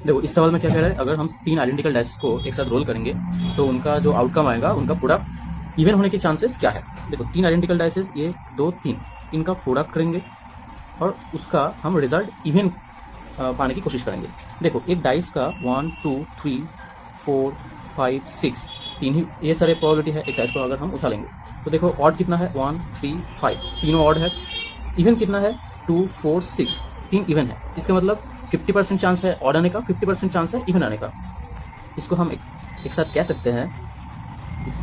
देखो इस सवाल में क्या कह रहा है, अगर हम 3 आइडेंटिकल डाइस को एक साथ रोल करेंगे तो उनका जो आउटकम आएगा, उनका प्रोडक्ट इवन होने के चांसेस क्या है। देखो 3 आइडेंटिकल डाइसेस, ये 2 3, इनका प्रोडक्ट करेंगे और उसका हम रिजल्ट इवन पाने की कोशिश करेंगे। देखो एक डाइस का 1 2 3 4 5 6 तीन ही ये सारे प्रोबेबिलिटी है। एक डाइस को अगर हम उछालेंगे तो देखो ऑड कितना है 1 3 5, तीनों ऑड है। इवन कितना है 2 4 6, तीन इवन है। इसका मतलब 50% चांस है ऑड आने का, 50% चांस है इवन आने का। इसको हम एक साथ कह सकते हैं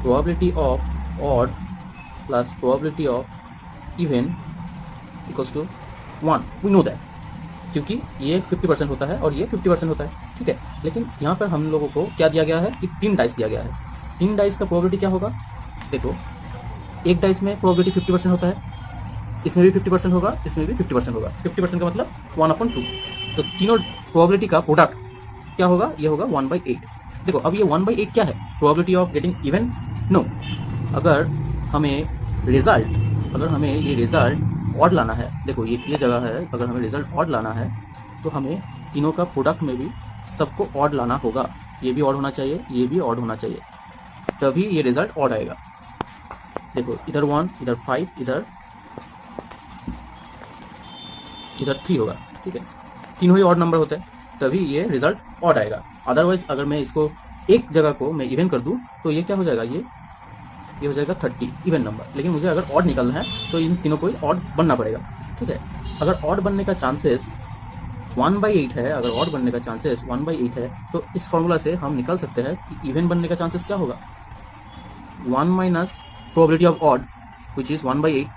probability of odd plus probability of even equals to 1। We know that, क्योंकि ये 50% होता है और ये 50% होता है, ठीक है। लेकिन यहाँ पर हम लोगों को क्या दिया गया है कि 3 डाइस दिया गया है। 3 डाइस का प्रोबेबिलिटी क्या होगा, देखो एक डाइस में प्रोबेबिलिटी 50% होता है, इसमें भी 50% होगा, इसमें भी 50% होगा। 50% का मतलब 1/2। तो तीनों प्रोबेबिलिटी का प्रोडक्ट क्या होगा, ये होगा 1/8। देखो अब ये 1/8 क्या है, probability of getting even. No, अगर हमें ये रिजल्ट ऑड लाना है, देखो ये जगह है, अगर हमें रिजल्ट ऑड लाना है तो हमें तीनों का प्रोडक्ट में भी सबको ऑड लाना होगा। ये भी ऑड होना चाहिए, ये भी ऑड होना चाहिए, तभी ये रिजल्ट ऑड आएगा। देखो इधर 1, इधर 5, इधर 3 होगा, ठीक है। तीनों ही ऑड नंबर होते हैं, तभी ये रिजल्ट ऑड आएगा। अदरवाइज अगर मैं इसको एक जगह को मैं इवन कर दूं तो ये क्या हो जाएगा, ये हो जाएगा 30 इवन नंबर। लेकिन मुझे अगर ऑड निकालना है तो इन तीनों को ही ऑड बनना पड़ेगा, ठीक है। अगर ऑड बनने का चांसेस 1/8 है, अगर ऑड बनने का चांसेस 1/8 है तो इस फॉर्मूला से हम निकाल सकते हैं कि इवन बनने का चांसेस क्या होगा, 1 minus probability of odd which is 1/8।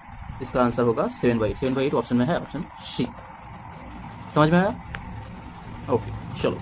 इसका आंसर होगा 7/8। 7/8 ऑप्शन में है, ऑप्शन सी। समझ में आया? ओके चलो।